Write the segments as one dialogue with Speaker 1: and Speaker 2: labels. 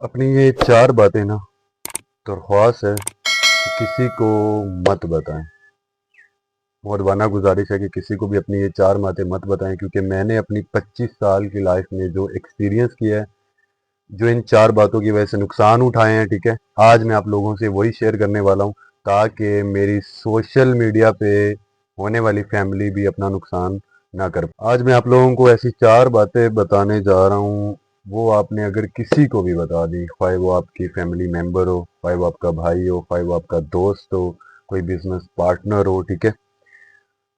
Speaker 1: अपनी ये चार बातें ना दरख्वास्त है कि किसी को मत बताएं। बहुत वाना गुजारिश है कि किसी को भी अपनी ये चार बातें मत बताएं, क्योंकि मैंने अपनी 25 साल की लाइफ में जो एक्सपीरियंस किया है, जो इन चार बातों की वजह से नुकसान उठाए हैं, ठीक है, आज मैं आप लोगों से वही शेयर करने वाला हूँ ताकि मेरी सोशल मीडिया पे होने वाली फैमिली भी अपना नुकसान ना कर। आज मैं आप लोगों को ऐसी चार बातें बताने जा रहा हूँ, वो आपने अगर किसी को भी बता दी, चाहे वो आपकी फैमिली मेम्बर हो, चाहे वो आपका भाई हो, चाहे वो आपका दोस्त हो, कोई बिजनेस पार्टनर हो, ठीक है,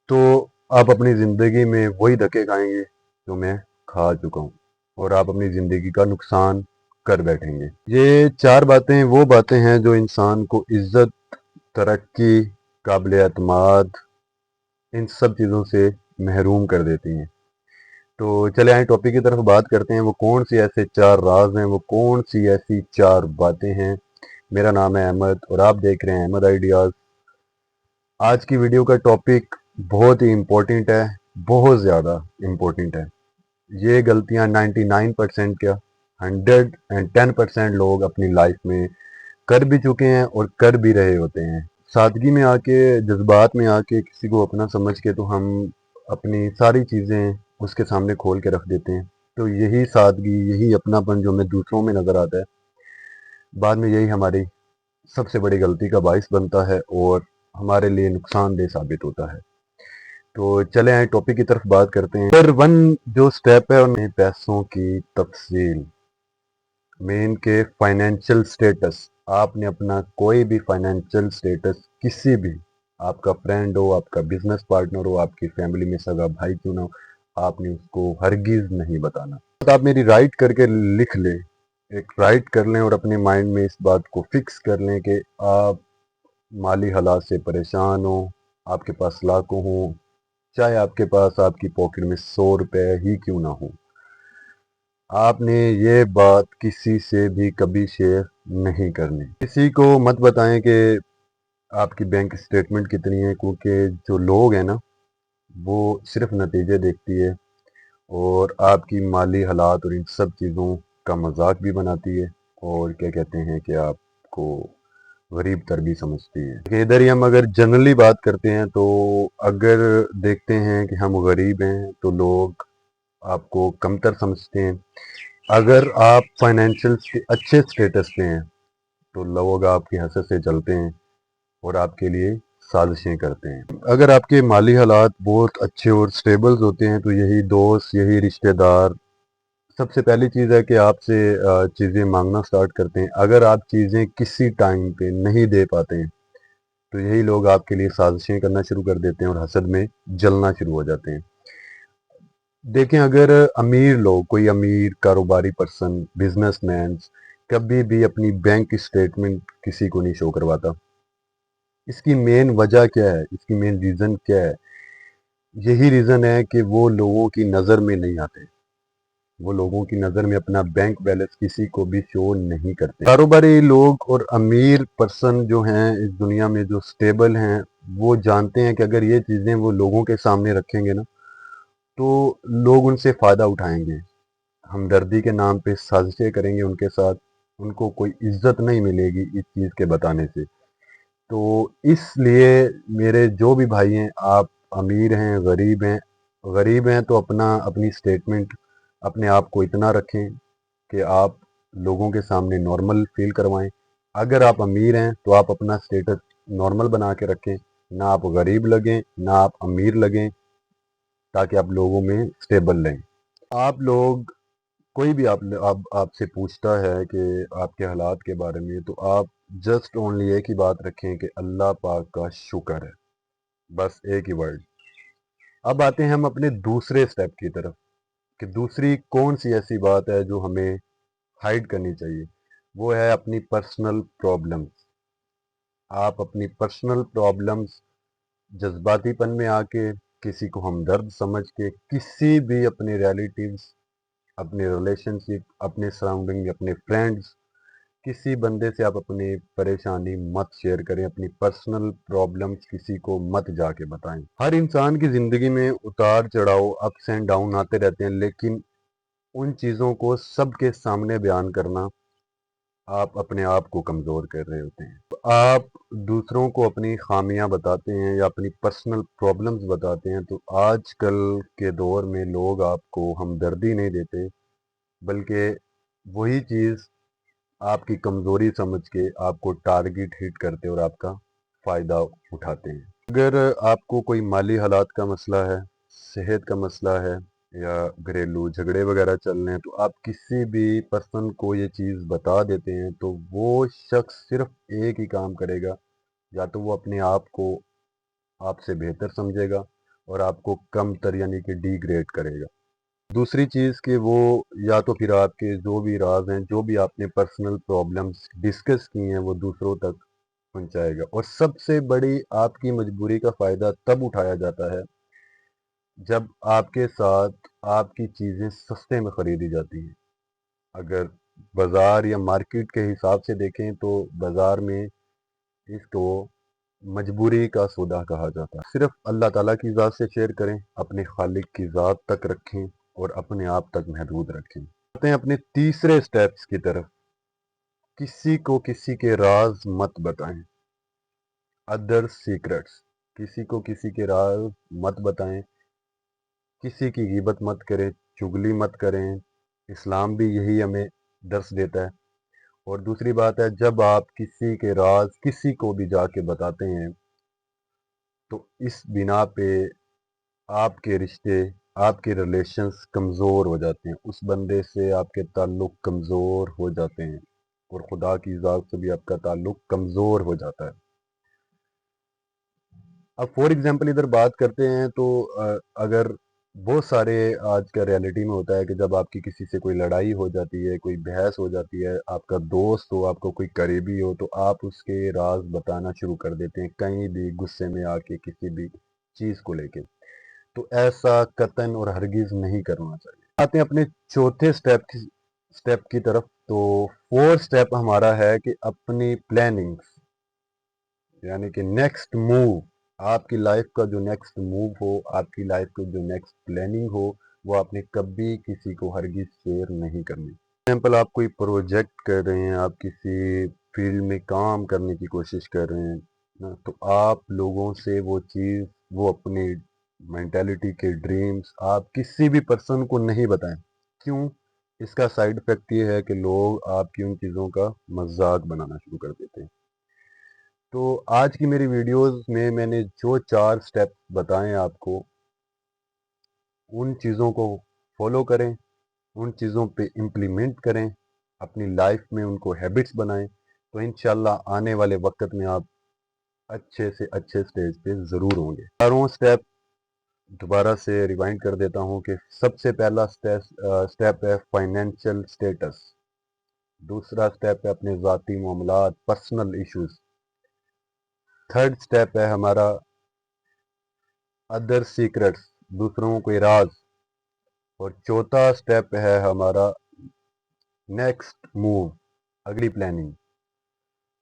Speaker 1: तो आप अपनी ज़िंदगी में वही धक्के खाएंगे जो मैं खा चुका हूँ और आप अपनी ज़िंदगी का नुकसान कर बैठेंगे। ये चार बातें वो बातें हैं जो इंसान को इज्जत, तरक्की, काबिल एतमाद, इन सब चीज़ों से महरूम कर देती हैं। तो चले आए टॉपिक की तरफ बात करते हैं। वो कौन सी ऐसे चार राज हैं, वो कौन सी ऐसी चार बातें हैं। मेरा नाम है अहमद और आप देख रहे हैं अहमद आइडियाज़। आज की वीडियो का टॉपिक बहुत ही इम्पोर्टेंट है, बहुत ज़्यादा इम्पोर्टेंट है। ये गलतियां 99% क्या 110% लोग अपनी लाइफ में कर भी चुके हैं और कर भी रहे होते हैं। सादगी में आके, जज्बात में आके, किसी को अपना समझ के तो हम अपनी सारी चीज़ें उसके सामने खोल के रख देते हैं। तो यही सादगी, यही अपनापन जो हमें दूसरों में नज़र आता है, बाद में यही हमारी सबसे बड़ी गलती का बाइस बनता है और हमारे लिए नुकसानदेह साबित होता है। तो चले आए टॉपिक की तरफ बात करते हैं। नंबर वन जो स्टेप है उन्हें पैसों की तफसील, मेन के फाइनेंशियल स्टेटस। आपने अपना कोई भी फाइनेंशियल स्टेटस किसी भी, आपका फ्रेंड हो, आपका बिजनेस पार्टनर हो, आपकी फैमिली में सगा भाई क्यों ना हो, आपने उसको हरगिज नहीं बताना। तो आप मेरी राइट करके लिख लें, एक राइट कर लें और अपने माइंड में इस बात को फिक्स कर लें कि आप माली हालात से परेशान हो, आपके पास लाखों हो, चाहे आपके पास आपकी पॉकेट में 100 रुपए ही क्यों ना हो, आपने ये बात किसी से भी कभी शेयर नहीं करनी। किसी को मत बताएं कि आपकी बैंक स्टेटमेंट कितनी है, क्योंकि जो लोग हैं ना, वो सिर्फ नतीजे देखती है और आपकी माली हालात और इन सब चीज़ों का मजाक भी बनाती है और क्या कहते हैं कि आपको गरीब तर भी समझती है। कि इधर ही हम अगर जनरली बात करते हैं तो अगर देखते हैं कि हम गरीब हैं तो लोग आपको कमतर समझते हैं। अगर आप फाइनेंशियल अच्छे स्टेटस पे हैं तो लोग आपकी हसरत से जलते हैं और आपके लिए साजिशें करते हैं। अगर आपके माली हालात बहुत अच्छे और स्टेबल होते हैं तो यही दोस्त, यही रिश्तेदार सबसे पहली चीज़ है कि आपसे चीज़ें मांगना स्टार्ट करते हैं। अगर आप चीज़ें किसी टाइम पे नहीं दे पाते हैं तो यही लोग आपके लिए साजिशें करना शुरू कर देते हैं और हसद में जलना शुरू हो जाते हैं। देखें, अगर अमीर लोग, कोई अमीर कारोबारी पर्सन, बिजनेसमैन कभी भी अपनी बैंक स्टेटमेंट किसी को नहीं शो करवाता। इसकी मेन वजह क्या है, इसकी मेन रीज़न क्या है? यही रीज़न है कि वो लोगों की नज़र में नहीं आते। वो लोगों की नज़र में अपना बैंक बैलेंस किसी को भी शो नहीं करते। कारोबारी लोग और अमीर पर्सन जो हैं इस दुनिया में, जो स्टेबल हैं, वो जानते हैं कि अगर ये चीज़ें वो लोगों के सामने रखेंगे ना तो लोग उनसे फ़ायदा उठाएंगे, हमदर्दी के नाम पे साजिशें करेंगे उनके साथ, उनको कोई इज्जत नहीं मिलेगी इस चीज़ के बताने से। तो इसलिए मेरे जो भी भाई हैं, आप अमीर हैं, गरीब हैं तो अपनी स्टेटमेंट अपने आप को इतना रखें कि आप लोगों के सामने नॉर्मल फील करवाएं। अगर आप अमीर हैं तो आप अपना स्टेटस नॉर्मल बना के रखें, ना आप गरीब लगें ना आप अमीर लगें, ताकि आप लोगों में स्टेबल रहें। आप लोग, कोई भी आपसे पूछता है कि आपके हालात के बारे में, तो आप जस्ट ओनली एक ही बात रखें कि अल्लाह पाक का शुक्र है, बस एक ही वर्ड। अब आते हैं हम अपने दूसरे स्टेप की तरफ कि दूसरी कौन सी ऐसी बात है जो हमें हाइड करनी चाहिए। वो है अपनी पर्सनल प्रॉब्लम्स। आप अपनी पर्सनल प्रॉब्लम्स जज्बातीपन में आके, किसी को हमदर्द समझ के, किसी भी अपने रिलेटिव्स, अपने रिलेशनशिप, अपने सराउंडिंग, अपने फ्रेंड्स, किसी बंदे से आप अपनी परेशानी मत शेयर करें। अपनी पर्सनल प्रॉब्लम्स किसी को मत जाके बताएं। हर इंसान की ज़िंदगी में उतार चढ़ाव, अप्स एंड डाउन आते रहते हैं, लेकिन उन चीज़ों को सबके सामने बयान करना آپ اپنے آپ کو کمزور کر رہے ہوتے ہیں. آپ دوسروں کو اپنی خامیاں بتاتے ہیں یا اپنی پرسنل پرابلمز بتاتے ہیں تو آج کل کے دور میں لوگ آپ کو ہمدردی نہیں دیتے، بلکہ وہی چیز آپ کی کمزوری سمجھ کے آپ کو ٹارگٹ ہٹ کرتے اور آپ کا فائدہ اٹھاتے ہیں. اگر آپ کو کوئی مالی حالات کا مسئلہ ہے، صحت کا مسئلہ ہے یا گھریلو جھگڑے وغیرہ چل رہے ہیں تو آپ کسی بھی پرسن کو یہ چیز بتا دیتے ہیں تو وہ شخص صرف ایک ہی کام کرے گا، یا تو وہ اپنے آپ کو آپ سے بہتر سمجھے گا اور آپ کو کم تر یعنی کہ ڈی گریڈ کرے گا. دوسری چیز کہ وہ یا تو پھر آپ کے جو بھی راز ہیں، جو بھی آپ نے پرسنل پرابلمس ڈسکس کی ہیں وہ دوسروں تک پہنچائے گا. اور سب سے بڑی آپ کی مجبوری کا فائدہ تب اٹھایا جاتا ہے جب آپ کے ساتھ آپ کی چیزیں سستے میں خریدی جاتی ہیں. اگر بازار یا مارکیٹ کے حساب سے دیکھیں تو بازار میں اس کو مجبوری کا سودا کہا جاتا ہے. صرف اللہ تعالیٰ کی ذات سے شیئر کریں، اپنے خالق کی ذات تک رکھیں اور اپنے آپ تک محدود رکھیں. آتے ہیں اپنے تیسرے سٹیپس کی طرف. کسی کو کسی کے راز مت بتائیں. Other secrets. کسی کو کسی کے راز مت بتائیں، کسی کی غیبت مت کریں، چغلی مت کریں. اسلام بھی یہی ہمیں درس دیتا ہے. اور دوسری بات ہے، جب آپ کسی کے راز کسی کو بھی جا کے بتاتے ہیں تو اس بنا پہ آپ کے رشتے، آپ کے ریلیشنز کمزور ہو جاتے ہیں. اس بندے سے آپ کے تعلق کمزور ہو جاتے ہیں اور خدا کی ذات سے بھی آپ کا تعلق کمزور ہو جاتا ہے. اب فور ایگزامپل ادھر بات کرتے ہیں تو اگر بہت سارے آج کا ریالٹی میں ہوتا ہے کہ جب آپ کی کسی سے کوئی لڑائی ہو جاتی ہے، کوئی بحث ہو جاتی ہے، آپ کا دوست ہو، آپ کو کوئی قریبی ہو، تو آپ اس کے راز بتانا شروع کر دیتے ہیں کہیں بھی غصے میں آ کے کسی بھی چیز کو لے کے. تو ایسا قطعاً اور ہرگز نہیں کرنا چاہیے. آتے ہیں اپنے چوتھے سٹیپ کی طرف. تو فورتھ سٹیپ ہمارا ہے کہ اپنی پلاننگز یعنی کہ نیکسٹ موو، آپ کی لائف کا جو نیکسٹ موو ہو، آپ کی لائف کا جو نیکسٹ پلاننگ ہو، وہ آپ نے کبھی کسی کو ہرگز شیئر نہیں کرنی. ایگزامپل، آپ کوئی پروجیکٹ کر رہے ہیں، آپ کسی فیلڈ میں کام کرنے کی کوشش کر رہے ہیں، تو آپ لوگوں سے وہ چیز، وہ اپنی مینٹیلٹی کے ڈریمز آپ کسی بھی پرسن کو نہیں بتائیں. کیوں؟ اس کا سائیڈ افیکٹ یہ ہے کہ لوگ آپ کی ان چیزوں کا مذاق بنانا شروع کر دیتے ہیں. تو آج کی میری ویڈیوز میں نے جو 4 سٹیپ بتائیں آپ کو، ان چیزوں کو فالو کریں، ان چیزوں پہ امپلیمنٹ کریں، اپنی لائف میں ان کو ہیبٹس بنائیں، تو انشاءاللہ آنے والے وقت میں آپ اچھے سے اچھے سٹیج پہ ضرور ہوں گے. چاروں سٹیپ دوبارہ سے ریوائنڈ کر دیتا ہوں کہ سب سے پہلا سٹیپ ہے فائنینشیل سٹیٹس. دوسرا سٹیپ ہے اپنے ذاتی معاملات، پرسنل ایشوز. تھرڈ سٹیپ ہے ہمارا ادر سیکرٹس، دوسروں کے راز. اور چوتھا سٹیپ ہے ہمارا نیکسٹ موو، اگلی پلاننگ.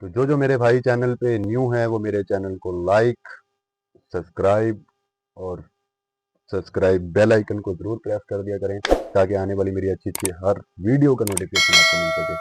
Speaker 1: تو جو میرے بھائی چینل پہ نیو ہے وہ میرے چینل کو لائک، سبسکرائب اور بیل آئیکن کو ضرور پریس کر دیا کریں تاکہ آنے والی میری اچھی ہر ویڈیو کا نوٹیفیکیشن آپ کو مل سکے.